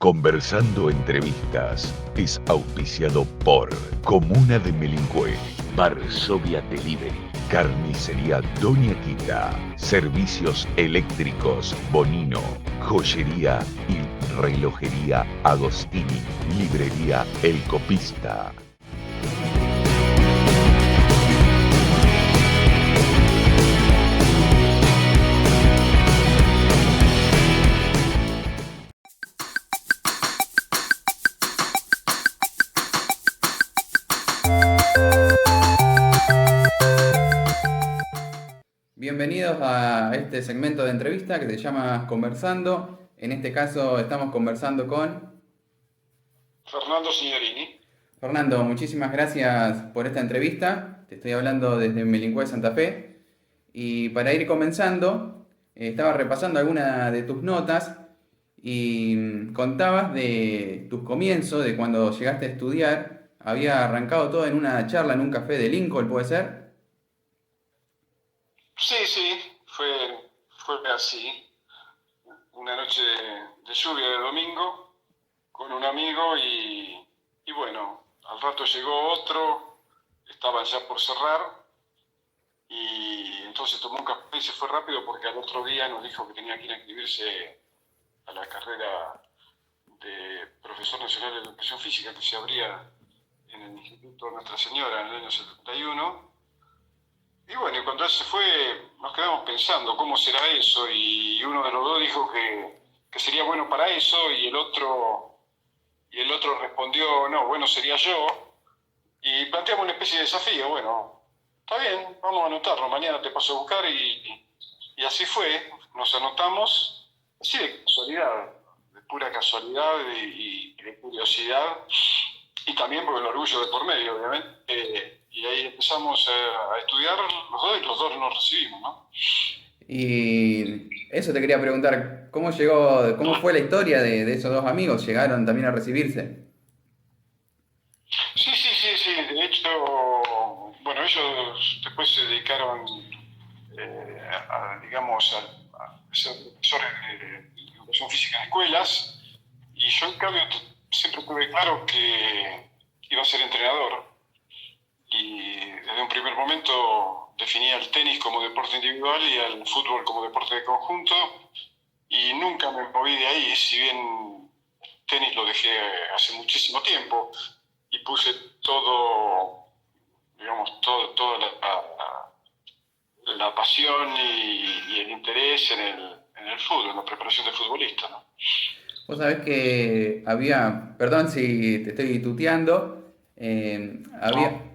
Conversando Entrevistas es auspiciado por Comuna de Melingüe, Varsovia Delivery, Carnicería Doña Quita, Servicios Eléctricos Bonino, Joyería y Relojería Agostini, Librería El Copista. Bienvenidos a este segmento de entrevista que se llama Conversando. En este caso estamos conversando con Fernando Signorini. Fernando. Muchísimas gracias por esta entrevista. Te estoy hablando desde Melingüe, Santa Fe. Y para ir comenzando, estaba repasando algunas de tus notas y contabas de tus comienzos, de cuando llegaste a estudiar. Había arrancado todo en una charla en un café de Lincoln, ¿puede ser? Sí, fue así. Una noche de lluvia de domingo con un amigo y bueno, al rato llegó otro, estaban ya por cerrar y entonces tomó un café y se fue rápido porque al otro día nos dijo que tenía que ir a inscribirse a la carrera de profesor nacional de educación física que se abría en el Instituto Nuestra Señora en el año 71. Y bueno, y cuando él se fue, nos quedamos pensando cómo será eso, y uno de los dos dijo que sería bueno para eso, y el otro respondió, no, bueno, sería yo, y planteamos una especie de desafío. Bueno, está bien, vamos a anotarlo, mañana te paso a buscar, y así fue, nos anotamos, así de casualidad, de pura casualidad y de curiosidad, y también por el orgullo de por medio, obviamente. Y ahí empezamos a estudiar los dos y los dos nos recibimos, ¿no? Y eso te quería preguntar, cómo fue la historia de esos dos amigos? ¿Llegaron también a recibirse? Sí. De hecho, bueno, ellos después se dedicaron, digamos, a ser profesores de educación física en escuelas, y yo en cambio siempre tuve claro que iba a ser entrenador. Y desde un primer momento definía el tenis como deporte individual y el fútbol como deporte de conjunto, y nunca me moví de ahí, si bien tenis lo dejé hace muchísimo tiempo y puse todo, digamos, toda la pasión y el interés en el fútbol, en la preparación de futbolista, ¿no? Vos sabés que perdón si te estoy tuteando, No, no.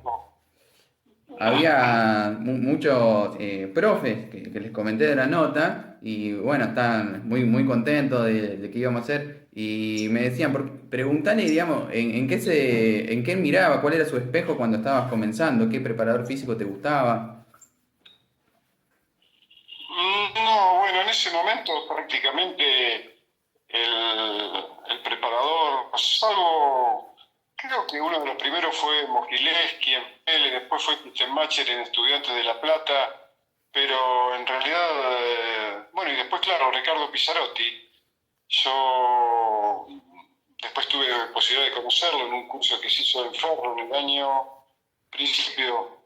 había muchos profes que les comenté de la nota y bueno, están muy contentos de qué íbamos a hacer y me decían, preguntale, digamos, en qué miraba, cuál era su espejo cuando estabas comenzando, qué preparador físico te gustaba. No, bueno, en ese momento prácticamente el preparador, salvo, creo que uno de los primeros fue Mogileski en Pele, después fue Kittenmacher en Estudiantes de La Plata, pero en realidad, bueno, y después, claro, Ricardo Pizzarotti. Yo después tuve la posibilidad de conocerlo en un curso que se hizo en Ferro en el año principio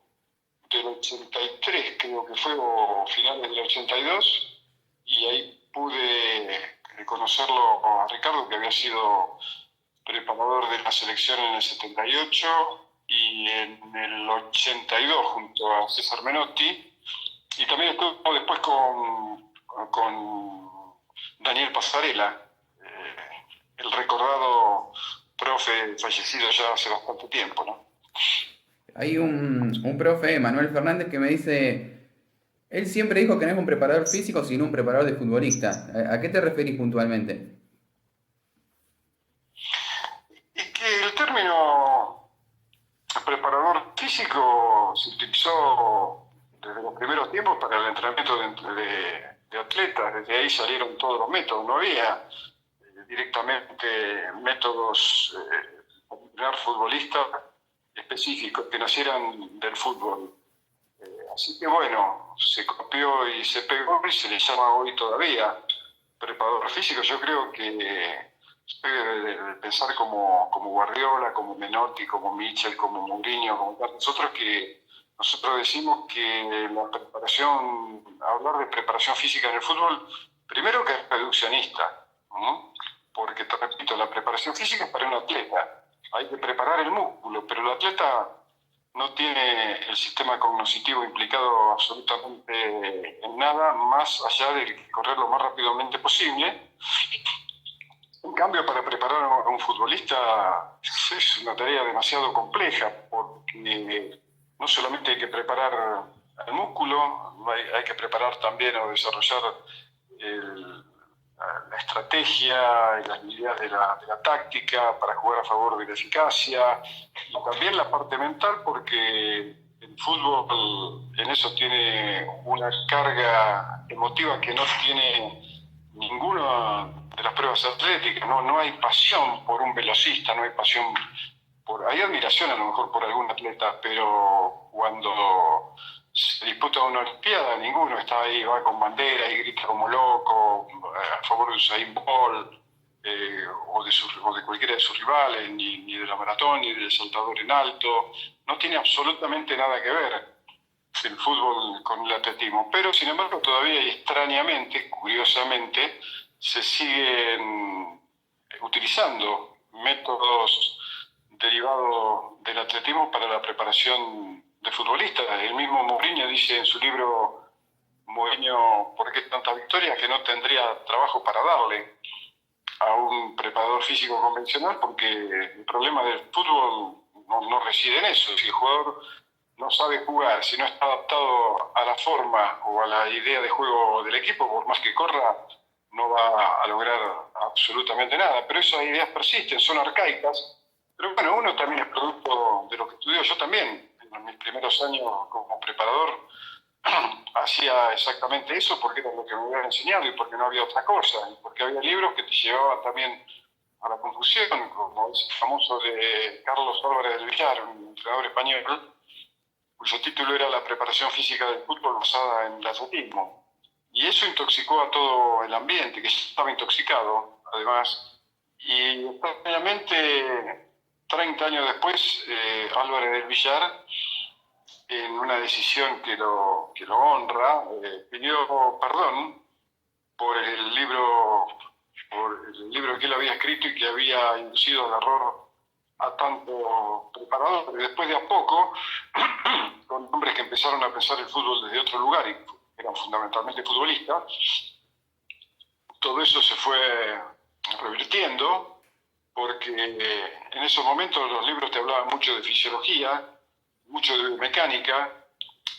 del 83, creo que fue, o finales del 82, y ahí pude conocerlo a Ricardo, que había sido preparador de la selección en el 78 y en el 82 junto a César Menotti, y también estuvo después con Daniel Pasarela, el recordado profe fallecido ya hace bastante tiempo, ¿no? Hay un profe, Manuel Fernández, que me dice, él siempre dijo que no es un preparador físico, sino un preparador de futbolista. ¿A qué te referís puntualmente? Y que el término preparador físico se utilizó desde los primeros tiempos para el entrenamiento de atletas. Desde ahí salieron todos los métodos. No había directamente métodos para entrenar futbolistas específicos que nacieran del fútbol. Así que bueno, se copió y se pegó y se le llama hoy todavía preparador físico. Yo creo que de pensar como Guardiola, como Menotti, como Mitchell, como Mourinho, como tantos otros, que nosotros decimos que la preparación, hablar de preparación física en el fútbol, primero que es reduccionista, ¿no? Porque te repito, la preparación física es para un atleta, hay que preparar el músculo, pero el atleta no tiene el sistema cognitivo implicado absolutamente en nada, más allá de correr lo más rápidamente posible. En cambio, para preparar a un futbolista es una tarea demasiado compleja, porque no solamente hay que preparar el músculo, hay que preparar también o desarrollar la estrategia y las habilidades de la táctica para jugar a favor de la eficacia, y también la parte mental, porque el fútbol en eso tiene una carga emotiva que no tiene ninguna de las pruebas atléticas. No hay pasión por un velocista, no hay pasión hay admiración a lo mejor por algún atleta, pero cuando se disputa una Olimpiada, ninguno está ahí, va con bandera y grita como loco a favor de Usain Bolt o de cualquiera de sus rivales, ni de la maratón, ni del saltador en alto. No tiene absolutamente nada que ver el fútbol con el atletismo, pero sin embargo todavía y extrañamente, curiosamente, se siguen utilizando métodos derivados del atletismo para la preparación de futbolistas. El mismo Mourinho dice en su libro Mourinho, ¿por qué tanta victoria?, que no tendría trabajo para darle a un preparador físico convencional, porque el problema del fútbol no reside en eso. Si el jugador no sabe jugar, si no está adaptado a la forma o a la idea de juego del equipo, por más que corra, no va a lograr absolutamente nada. Pero esas ideas persisten, son arcaicas. Pero bueno, uno también es producto de lo que estudió. Yo también, en mis primeros años como preparador, hacía exactamente eso porque era lo que me habían enseñado y porque no había otra cosa. Y porque había libros que te llevaban también a la confusión, como ese famoso de Carlos Álvarez del Villar, un entrenador español, cuyo título era La preparación física del fútbol basada en el atletismo. Y eso intoxicó a todo el ambiente, que estaba intoxicado, además. Y extrañamente, 30 años después, Álvarez del Villar, en una decisión que lo honra, pidió perdón por el libro que él había escrito y que había inducido al error a tanto preparador, pero después de a poco, con hombres que empezaron a pensar el fútbol desde otro lugar y eran fundamentalmente futbolistas, todo eso se fue revirtiendo, porque en esos momentos los libros te hablaban mucho de fisiología, mucho de biomecánica,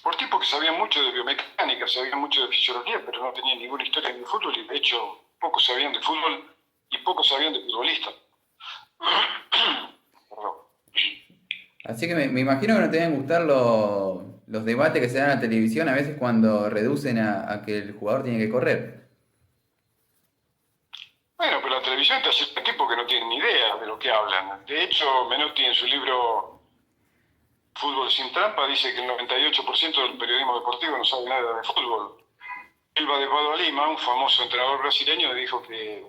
por tipos que sabían mucho de biomecánica, sabían mucho de fisiología, pero no tenían ninguna historia en el fútbol, y de hecho pocos sabían de fútbol y pocos sabían de futbolistas. Así que me imagino que no te deben gustar los debates que se dan en la televisión a veces cuando reducen a que el jugador tiene que correr. Bueno, pero la televisión está llena de tipos que no tienen ni idea de lo que hablan. De hecho, Menotti en su libro Fútbol sin trampa dice que el 98% del periodismo deportivo no sabe nada de fútbol. Elba de Pado Lima, un famoso entrenador brasileño, dijo que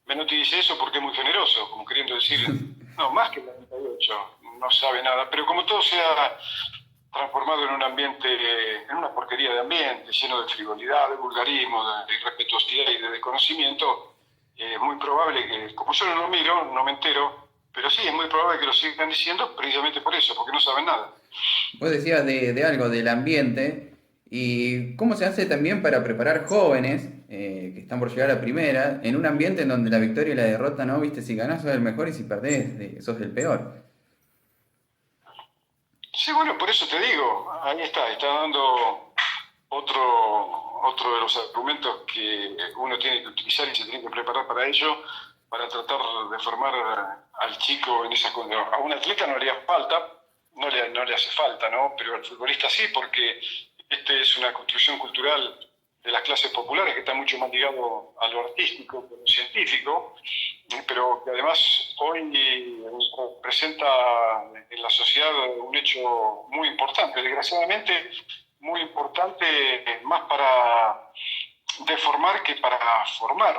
Menotti dice eso porque es muy generoso, como queriendo decir, no, más que el 98, no sabe nada. Pero como todo se ha transformado en un ambiente, en una porquería de ambiente, lleno de frivolidad, de vulgarismo, de irrespetuosidad y de desconocimiento, es muy probable que, como yo no lo miro, no me entero, pero sí, es muy probable que lo sigan diciendo precisamente por eso, porque no saben nada. Vos decías de algo del ambiente y cómo se hace también para preparar jóvenes que están por llegar a primera en un ambiente en donde la victoria y la derrota, ¿no? Viste, si ganás sos el mejor y si perdés sos el peor. Sí, bueno, por eso te digo, ahí está dando otro de los argumentos que uno tiene que utilizar y se tiene que preparar para ello, para tratar de formar al chico en esa condición. A un atleta no le haría falta, no le hace falta, ¿no? Pero al futbolista sí, porque es una construcción cultural de las clases populares que está mucho más ligado a lo artístico que a lo científico, pero que además hoy presenta en la sociedad un hecho muy importante, desgraciadamente muy importante, más para deformar que para formar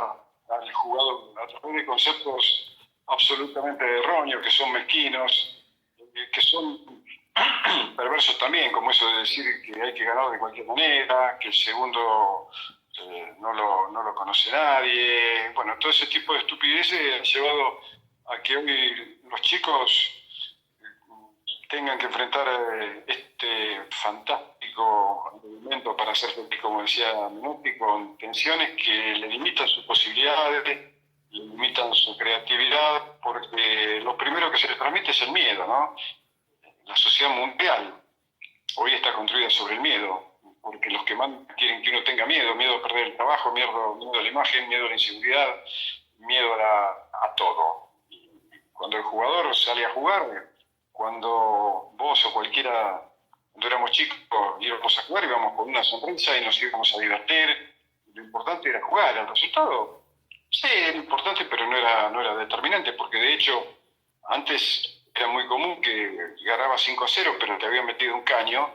al jugador a través de conceptos absolutamente erróneos, que son mezquinos, que son perversos también, como eso de decir que hay que ganar de cualquier manera, que el segundo no lo conoce nadie. Bueno, todo ese tipo de estupideces ha llevado a que hoy los chicos tengan que enfrentar este fantástico elemento para hacer feliz, como decía Menotti, con tensiones que le limitan sus posibilidades, le limitan su creatividad, porque lo primero que se les transmite es el miedo, ¿no? La sociedad mundial hoy está construida sobre el miedo, porque los que mandan quieren que uno tenga miedo, miedo a perder el trabajo, miedo a la imagen, miedo a la inseguridad, miedo a todo. Y cuando el jugador sale a jugar, cuando vos o cualquiera, cuando éramos chicos, íbamos a jugar, íbamos con una sonrisa y nos íbamos a divertir. Lo importante era jugar. El resultado, sí, era importante, pero no era determinante, porque de hecho, antes era muy común que ganaba 5-0, pero te habían metido un caño.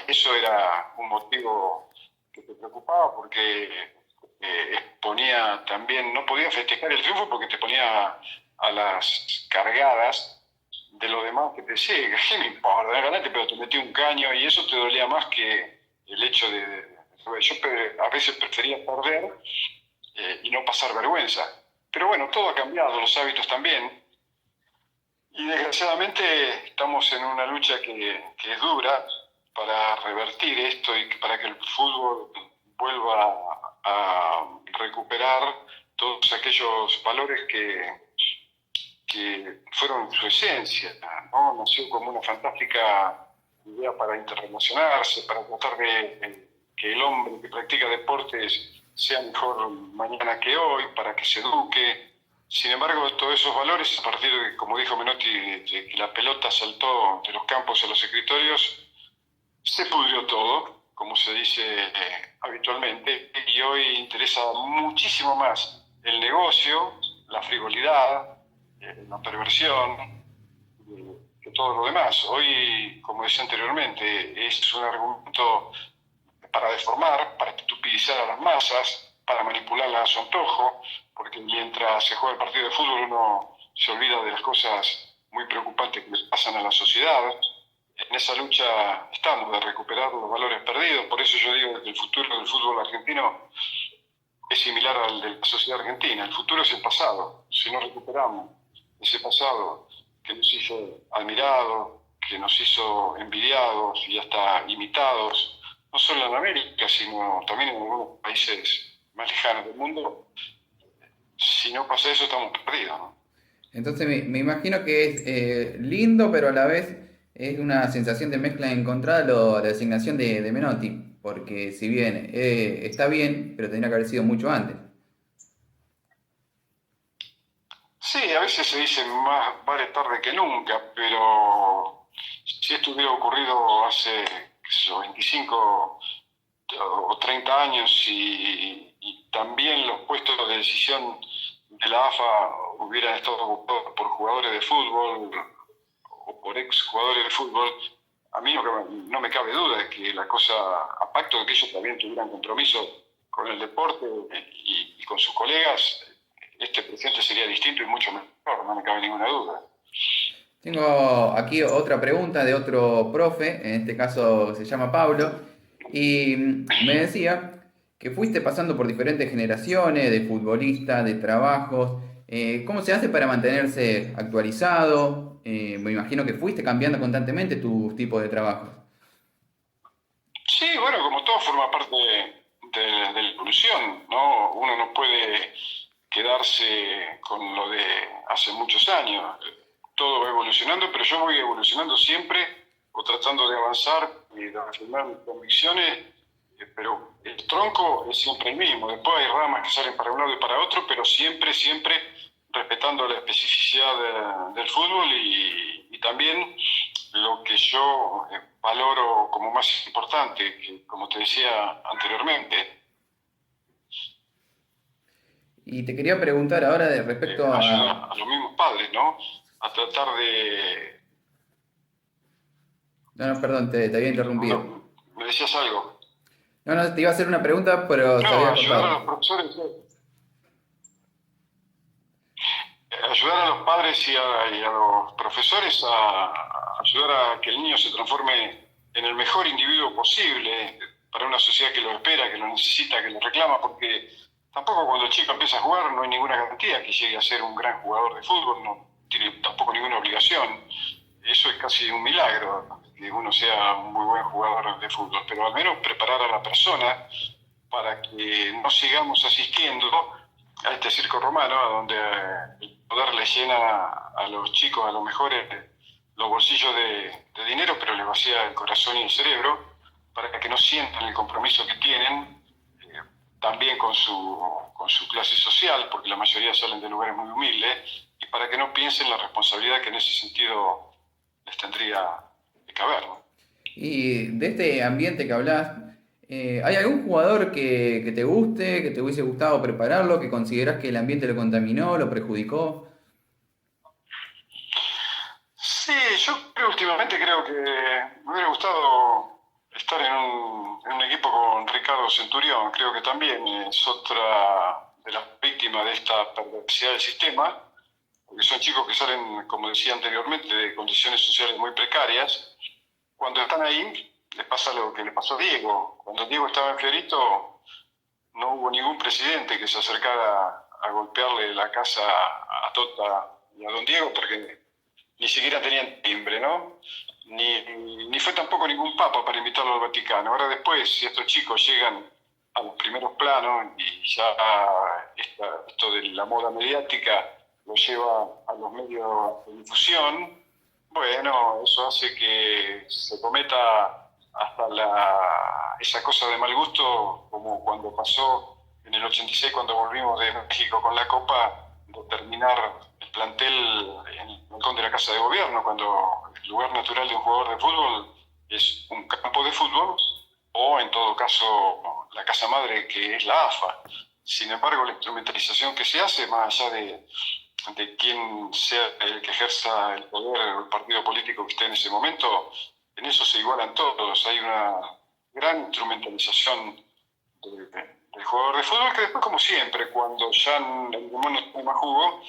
Eso era un motivo que te preocupaba, porque exponía también, no podías festejar el triunfo porque te ponía a las cargadas de lo demás que te decía, ¿qué me importa? Ganaste, pero te metí un caño y eso te dolía más que el hecho de yo a veces prefería perder y no pasar vergüenza. Pero bueno, todo ha cambiado, los hábitos también. Y desgraciadamente estamos en una lucha que es dura para revertir esto y para que el fútbol vuelva a recuperar todos aquellos valores que fueron su esencia, ¿no? Nació como una fantástica idea para interrelacionarse, para tratar de que el hombre que practica deportes sea mejor mañana que hoy, para que se eduque. Sin embargo, todos esos valores, a partir de, como dijo Menotti, de que la pelota saltó de los campos a los escritorios, se pudrió todo, como se dice habitualmente, y hoy interesa muchísimo más el negocio, la frivolidad, la perversión, que todo lo demás. Hoy, como decía anteriormente, es un argumento para deformar, para estupidizar a las masas, para manipularlas a su antojo, porque mientras se juega el partido de fútbol uno se olvida de las cosas muy preocupantes que le pasan a la sociedad. En esa lucha estamos de recuperar los valores perdidos, por eso yo digo que el futuro del fútbol argentino es similar al de la sociedad argentina. El futuro es el pasado. Si no recuperamos ese pasado que nos hizo admirados, que nos hizo envidiados y hasta imitados, no solo en América, sino también en algunos países más lejanos del mundo, si no pasa eso estamos perdidos, ¿no? Entonces me imagino que es lindo, pero a la vez es una sensación de mezcla encontrada la designación de Menotti, porque si bien está bien, pero tendría que haber sido mucho antes. Sí, a veces se dice más vale tarde que nunca, pero si esto hubiera ocurrido hace, qué sé yo, 25 o 30 años y también los puestos de decisión de la AFA hubieran estado ocupados por jugadores de fútbol o por ex jugadores de fútbol, a mí no me cabe duda de que la cosa, a pacto de que ellos también tuvieran compromiso con el deporte y con sus colegas, este presente sería distinto y mucho mejor, no me cabe ninguna duda. Tengo aquí otra pregunta de otro profe, en este caso se llama Pablo, y me decía que fuiste pasando por diferentes generaciones de futbolistas, de trabajos. ¿Cómo se hace para mantenerse actualizado? Me imagino que fuiste cambiando constantemente tus tipos de trabajos. Sí, bueno, como todo forma parte de la evolución, ¿no? Uno no puede quedarse con lo de hace muchos años. Todo va evolucionando, pero yo voy evolucionando siempre o tratando de avanzar y de afirmar mis convicciones, pero el tronco es siempre el mismo. Después hay ramas que salen para un lado y para otro, pero siempre respetando la especificidad del fútbol y también lo que yo valoro como más importante, que, como te decía anteriormente, Y te quería preguntar ahora de respecto ayuda a... a los mismos padres, ¿no? A tratar de... No, no, perdón, te había interrumpido. No, ¿me decías algo? No, no, te iba a hacer una pregunta, pero se No, había ayudar a los cortado. profesores. ayudar a los padres y a los profesores a ayudar a que el niño se transforme en el mejor individuo posible para una sociedad que lo espera, que lo necesita, que lo reclama, porque tampoco cuando el chico empieza a jugar no hay ninguna garantía que llegue a ser un gran jugador de fútbol, no tiene tampoco ninguna obligación. Eso es casi un milagro, que uno sea un muy buen jugador de fútbol, pero al menos preparar a la persona para que no sigamos asistiendo a este circo romano, a donde el poder le llena a los chicos, a los mejores, los bolsillos de dinero, pero les vacía el corazón y el cerebro, para que no sientan el compromiso que tienen, también con su clase social, porque la mayoría salen de lugares muy humildes, y para que no piensen la responsabilidad que en ese sentido les tendría que caber, ¿no? Y de este ambiente que hablas, ¿hay algún jugador que te guste, que te hubiese gustado prepararlo, que consideras que el ambiente lo contaminó, lo perjudicó? Sí, últimamente creo que me hubiera gustado estar en un equipo con Ricardo Centurión. Creo que también es otra de las víctimas de esta perversidad del sistema, porque son chicos que salen, como decía anteriormente, de condiciones sociales muy precarias. Cuando están ahí, les pasa lo que le pasó a Diego. Cuando Diego estaba en Fiorito, no hubo ningún presidente que se acercara a golpearle la casa a Tota y a don Diego, porque ni siquiera tenían timbre, ¿no? Ni fue tampoco ningún papa para invitarlo al Vaticano. Ahora después, si estos chicos llegan a los primeros planos y ya esto de la moda mediática lo lleva a los medios de difusión, bueno, eso hace que se cometa hasta esa cosa de mal gusto, como cuando pasó en el 86, cuando volvimos de México con la Copa, de terminar el plantel en el balcón de la Casa de Gobierno, cuando el lugar natural de un jugador de fútbol es un campo de fútbol, o en todo caso la casa madre, que es la AFA. Sin embargo, la instrumentalización que se hace, más allá de quién sea el que ejerza el poder o el partido político que esté en ese momento, en eso se igualan todos. Hay una gran instrumentalización del jugador de fútbol, que después, como siempre, cuando ya el demonio no tiene más jugo,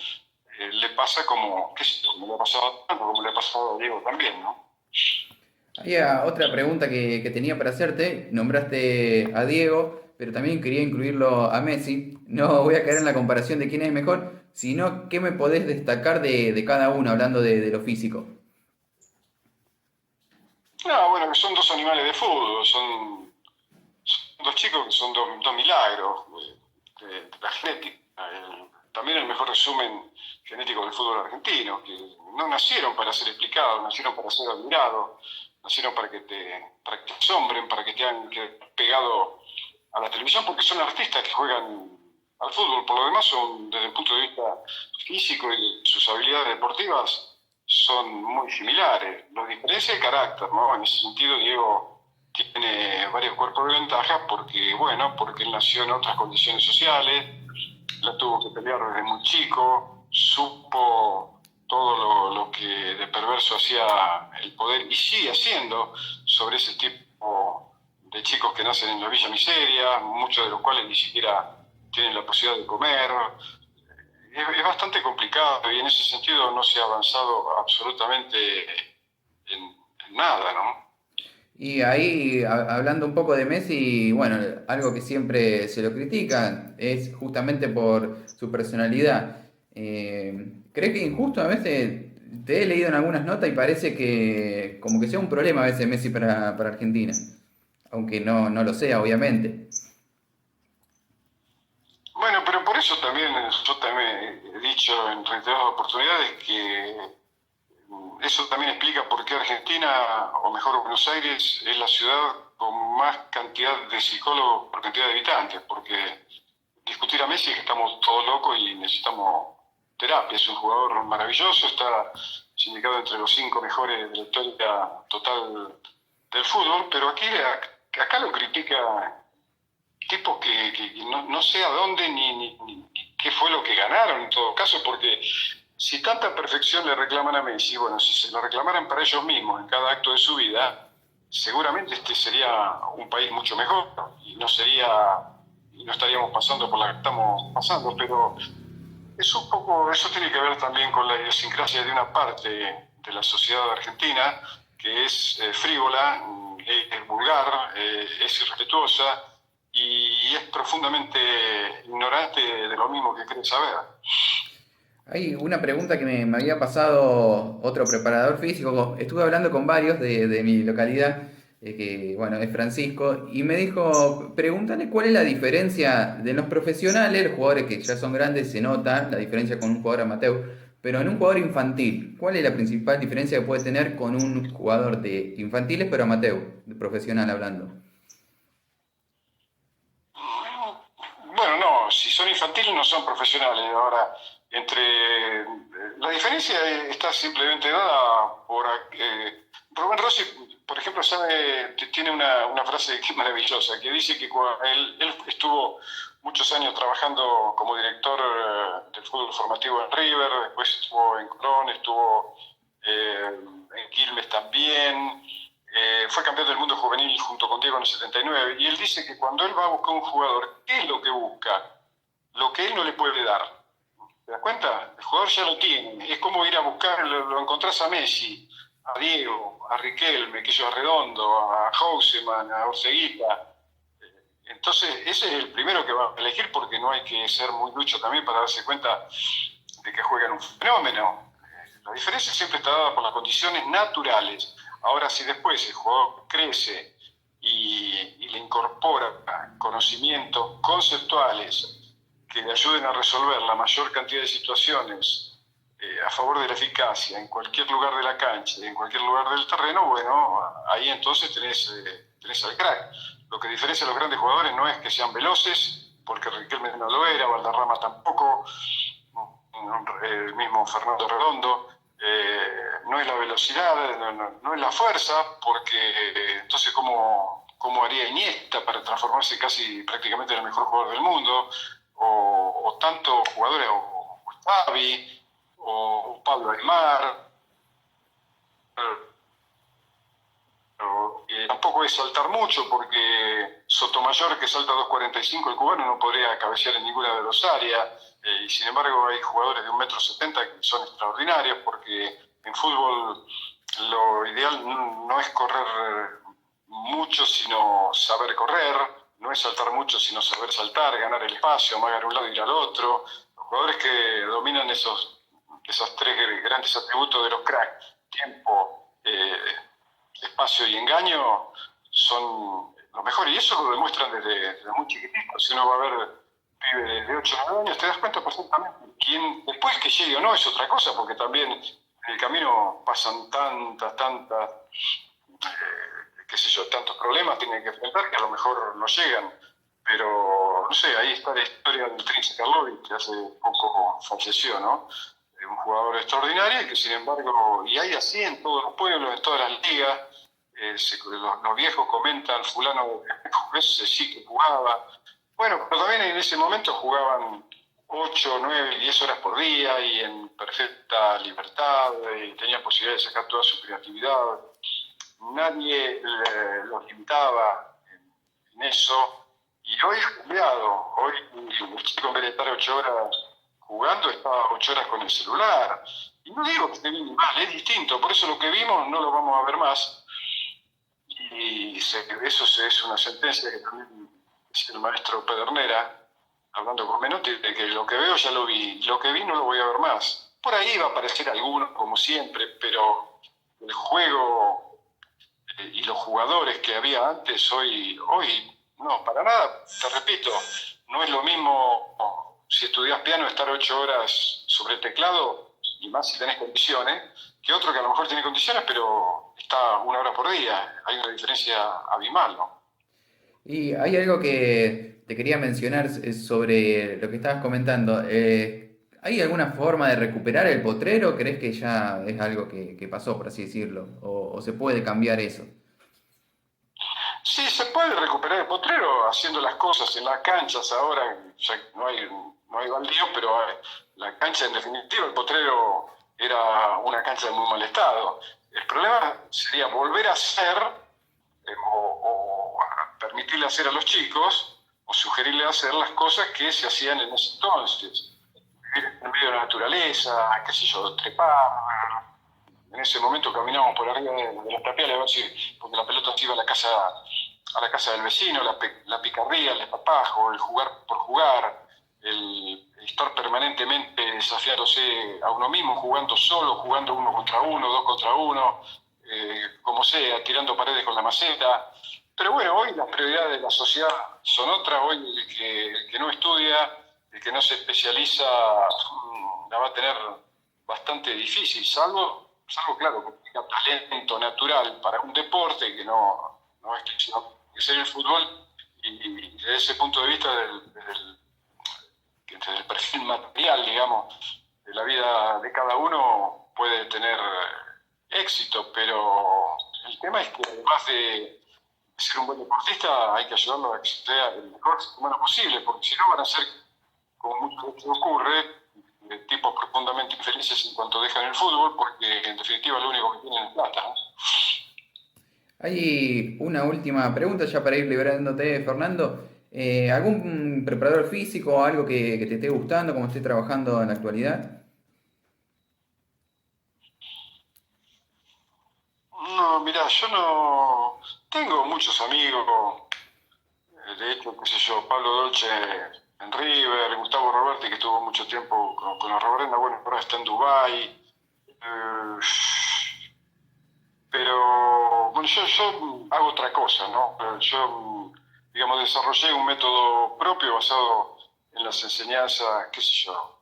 le pasa como, qué sé yo, como le ha pasado a Tanto, como le ha pasado a Diego también, ¿no? Había otra pregunta que tenía para hacerte. Nombraste a Diego, pero también quería incluirlo a Messi. No voy a caer en la comparación de quién es mejor, sino qué me podés destacar de cada uno, hablando de lo físico. No, bueno, que son dos animales de fútbol, son dos chicos que son dos milagros de la genética. También el mejor resumen genético del fútbol argentino, que no nacieron para ser explicados, nacieron para ser admirados, nacieron para que te asombren, para que te hayan pegado a la televisión, porque son artistas que juegan al fútbol. Por lo demás, son, desde el punto de vista físico y de sus habilidades deportivas, son muy similares. Los diferencia el carácter, ¿no? En ese sentido, Diego tiene varios cuerpos de ventaja porque él nació en otras condiciones sociales, la tuvo que pelear desde muy chico, supo todo lo que de perverso hacía el poder y sigue haciendo sobre ese tipo de chicos que nacen en la Villa Miseria, muchos de los cuales ni siquiera tienen la posibilidad de comer. Es bastante complicado y en ese sentido no se ha avanzado absolutamente en nada, ¿no? Y ahí, hablando un poco de Messi, bueno, algo que siempre se lo critica es justamente por su personalidad. ¿Crees que injusto a veces? Te he leído en algunas notas y parece que como que sea un problema a veces Messi para Argentina, aunque no lo sea, obviamente. Bueno, pero por eso también yo también he dicho en reiteradas oportunidades que eso también explica por qué Argentina, o mejor Buenos Aires, es la ciudad con más cantidad de psicólogos por cantidad de habitantes, porque discutir a Messi es que estamos todos locos y necesitamos terapia. Es un jugador maravilloso, está sindicado entre los 5 mejores de la historia total del fútbol, pero acá lo critica tipos que no sé a dónde ni qué fue lo que ganaron en todo caso, porque si tanta perfección le reclaman a Messi, bueno, si se lo reclamaran para ellos mismos en cada acto de su vida, seguramente este sería un país mucho mejor y no estaríamos pasando por la que estamos pasando, pero Es un poco, eso tiene que ver también con la idiosincrasia de una parte de la sociedad argentina que es frívola, es vulgar, es irrespetuosa y es profundamente ignorante de lo mismo que quiere saber. Hay una pregunta que me había pasado otro preparador físico. Estuve hablando con varios de mi localidad, que bueno, es Francisco, y me dijo, pregúntale cuál es la diferencia de los profesionales, los jugadores que ya son grandes, se nota la diferencia con un jugador amateur, pero en un jugador infantil, ¿cuál es la principal diferencia que puede tener con un jugador de infantiles pero amateur, de profesional hablando? Bueno, no, si son infantiles no son profesionales. Ahora, la diferencia está simplemente dada por Rubén Rossi, por ejemplo, tiene una frase que es maravillosa, que dice que él estuvo muchos años trabajando como director del fútbol formativo en River, después estuvo en Colón, estuvo en Quilmes también. Fue campeón del mundo juvenil junto con Diego en el 79, y él dice que cuando él va a buscar un jugador, ¿qué es lo que busca? Lo que él no le puede dar. ¿Te das cuenta? El jugador ya lo tiene. Es como ir a buscar, lo encontrás a Messi, a Diego, a Riquelme, a Redondo, a Houseman, a Orseguita. Entonces, ese es el primero que va a elegir, porque no hay que ser muy ducho también para darse cuenta de que juegan un fenómeno. La diferencia siempre está dada por las condiciones naturales. Ahora, si después el jugador crece y le incorpora conocimientos conceptuales que le ayuden a resolver la mayor cantidad de situaciones a favor de la eficacia en cualquier lugar de la cancha, en cualquier lugar del terreno, bueno, ahí entonces tenés al crack. Lo que diferencia a los grandes jugadores no es que sean veloces, porque Riquelme no lo era, Valderrama tampoco, el mismo Fernando Redondo, no es la velocidad, no es la fuerza, porque entonces ¿cómo haría Iniesta para transformarse casi prácticamente en el mejor jugador del mundo? O tantos jugadores, o Xavi, o Pablo Aimar. Tampoco es saltar mucho, porque Sotomayor, que salta 2.45, el cubano no podría cabecear en ninguna de las áreas, y sin embargo hay jugadores de 1,70 m que son extraordinarios, porque en fútbol lo ideal no es correr mucho, sino saber correr, no es saltar mucho, sino saber saltar, ganar el espacio, amagar a un lado y ir al otro. Los jugadores que dominan esos tres grandes atributos de los cracks, tiempo, espacio y engaño, son los mejores, y eso lo demuestran desde muy chiquititos. Si uno va a ver pibes de 8 o 9 años, te das cuenta perfectamente quién, después que llegue o no, es otra cosa, porque también en el camino pasan tantas, qué sé yo, tantos problemas tienen que enfrentar que a lo mejor no llegan. Pero, no sé, ahí está la historia del Trince Karlovic, que hace poco falleció, ¿no? Un jugador extraordinario y que, sin embargo, y hay así en todos los pueblos, en todas las ligas, los viejos comentan, fulano ese sí que jugaba. Bueno, pero también en ese momento jugaban 8, 9, 10 horas por día y en perfecta libertad, y tenían posibilidad de sacar toda su creatividad. Nadie los limitaba en eso, y hoy es cambiado. Hoy el chico, en vez de estar 8 horas jugando, está 8 horas con el celular. Y no digo que esté bien ni mal, es distinto. Por eso lo que vimos no lo vamos a ver más. Y eso es una sentencia que también dice el maestro Pedernera, hablando con Menotti, de que lo que veo ya lo vi, lo que vi no lo voy a ver más. Por ahí va a aparecer alguno, como siempre, pero el juego y los jugadores que había antes, hoy no, para nada. Te repito, no es lo mismo si estudias piano estar 8 horas sobre el teclado, y más si tenés condiciones, que otro que a lo mejor tiene condiciones, pero está 1 hora por día. Hay una diferencia abismal, ¿no? Y hay algo que te quería mencionar sobre lo que estabas comentando. ¿Hay alguna forma de recuperar el potrero? ¿Crees que ya es algo que pasó, por así decirlo? ¿O se puede cambiar eso? Sí, se puede recuperar el potrero haciendo las cosas en las canchas. Ahora ya no hay baldíos, pero la cancha, en definitiva, el potrero era una cancha de muy mal estado. El problema sería volver a hacer o permitirle hacer a los chicos, o sugerirle hacer las cosas que se hacían en ese entonces. vivir en medio de la naturaleza, qué sé yo, trepar. En ese momento caminábamos por arriba de las tapiales, a ver si, porque la pelota se iba a la casa del vecino, la picardía, el desparpajo, el jugar por jugar, el estar permanentemente desafiándose a uno mismo, jugando solo, jugando 1 contra 1, 2 contra 1, como sea, tirando paredes con la maceta. Pero bueno, hoy las prioridades de la sociedad son otras. Hoy el que no estudia, el que no se especializa, la va a tener bastante difícil, salvo claro, que tenga talento natural para un deporte que no es que ser el fútbol, y desde ese punto de vista desde el perfil material, digamos, de la vida de cada uno puede tener éxito, pero el tema es que además de ser un buen deportista hay que ayudarlo a que sea el mejor ser humano posible, porque si no van a ser, como muchas veces ocurre, tipos profundamente infelices en cuanto dejan el fútbol, porque en definitiva lo único que tienen es plata, ¿no? Hay una última pregunta ya para ir liberándote, Fernando. ¿Algún preparador físico o algo que te esté gustando, como estés trabajando en la actualidad? No, mirá, yo no tengo muchos amigos, de hecho, qué sé yo, Pablo Dolce en River, Gustavo Roberti, que estuvo mucho tiempo con los Roberena, bueno, ahora está en Dubái. Pero bueno, yo hago otra cosa, ¿no? Yo, digamos, desarrollé un método propio basado en las enseñanzas, qué sé yo,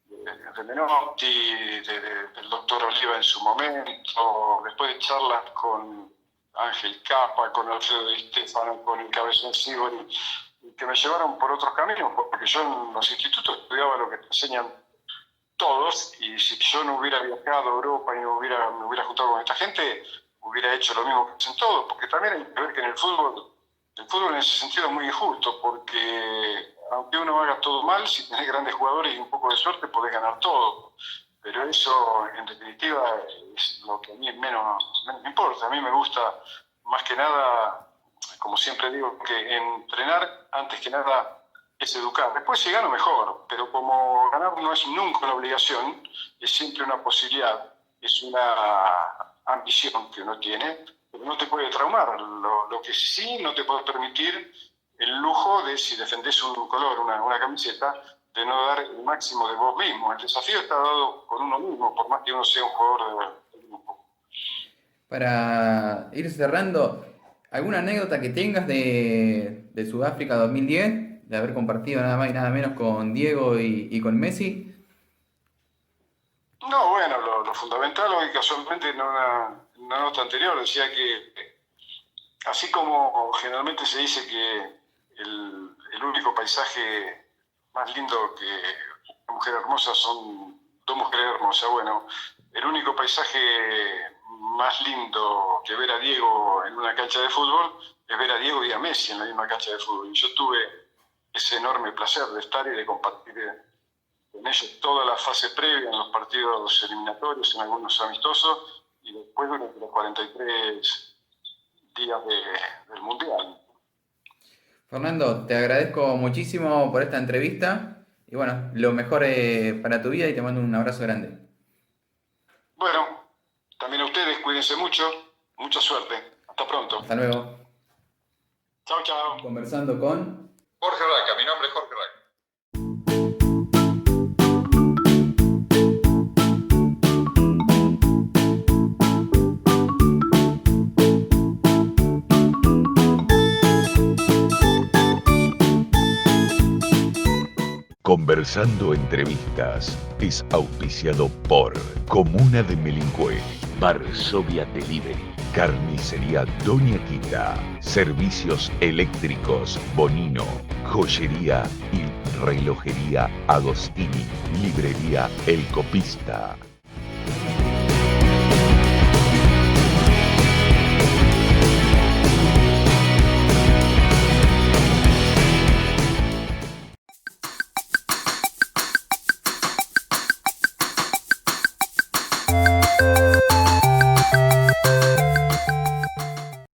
de Menotti, del doctor Oliva en su momento, después de charlas con Ángel Capa, con Alfredo Di Stefano, con el Cabezón Sibori, que me llevaron por otros caminos, porque yo en los institutos estudiaba lo que te enseñan todos, y si yo no hubiera viajado a Europa y me hubiera juntado con esta gente, hubiera hecho lo mismo que hacen todos, porque también hay que ver que en el fútbol en ese sentido es muy injusto, porque aunque uno haga todo mal, si tenés grandes jugadores y un poco de suerte podés ganar todo, pero eso en definitiva es lo que a mí menos me importa. A mí me gusta más que nada, como siempre digo, que entrenar antes que nada es educar. Después si gano mejor, pero como ganar no es nunca una obligación, es siempre una posibilidad, es una ambición que uno tiene, pero no te puede traumar. Lo que sí no te puede permitir el lujo de, si defendés un color, una camiseta, de no dar el máximo de vos mismo. El desafío está dado con uno mismo, por más que uno sea un jugador del grupo. Para ir cerrando, ¿alguna anécdota que tengas de Sudáfrica 2010? De haber compartido nada más y nada menos con Diego y con Messi. No, bueno, lo fundamental hoy casualmente en una nota anterior decía que así como generalmente se dice que el único paisaje más lindo que una mujer hermosa son dos mujeres hermosas, bueno, el único paisaje más lindo que ver a Diego en una cancha de fútbol es ver a Diego y a Messi en la misma cancha de fútbol. Y yo tuve ese enorme placer de estar y de compartir con ellos toda la fase previa en los partidos eliminatorios, en algunos amistosos, y después durante los 43 días del Mundial. Fernando, te agradezco muchísimo por esta entrevista y bueno, lo mejor para tu vida y te mando un abrazo grande. Bueno, también a ustedes, cuídense mucho, mucha suerte. Hasta pronto. Hasta luego. Chao, chao. Conversando con Jorge Raca, mi nombre es Jorge Raca. Conversando Entrevistas es auspiciado por Comuna de Melingüe, Varsovia Delivery, Carnicería Doña Quita, Servicios Eléctricos Bonino, Joyería y Relojería Agostini, Librería El Copista.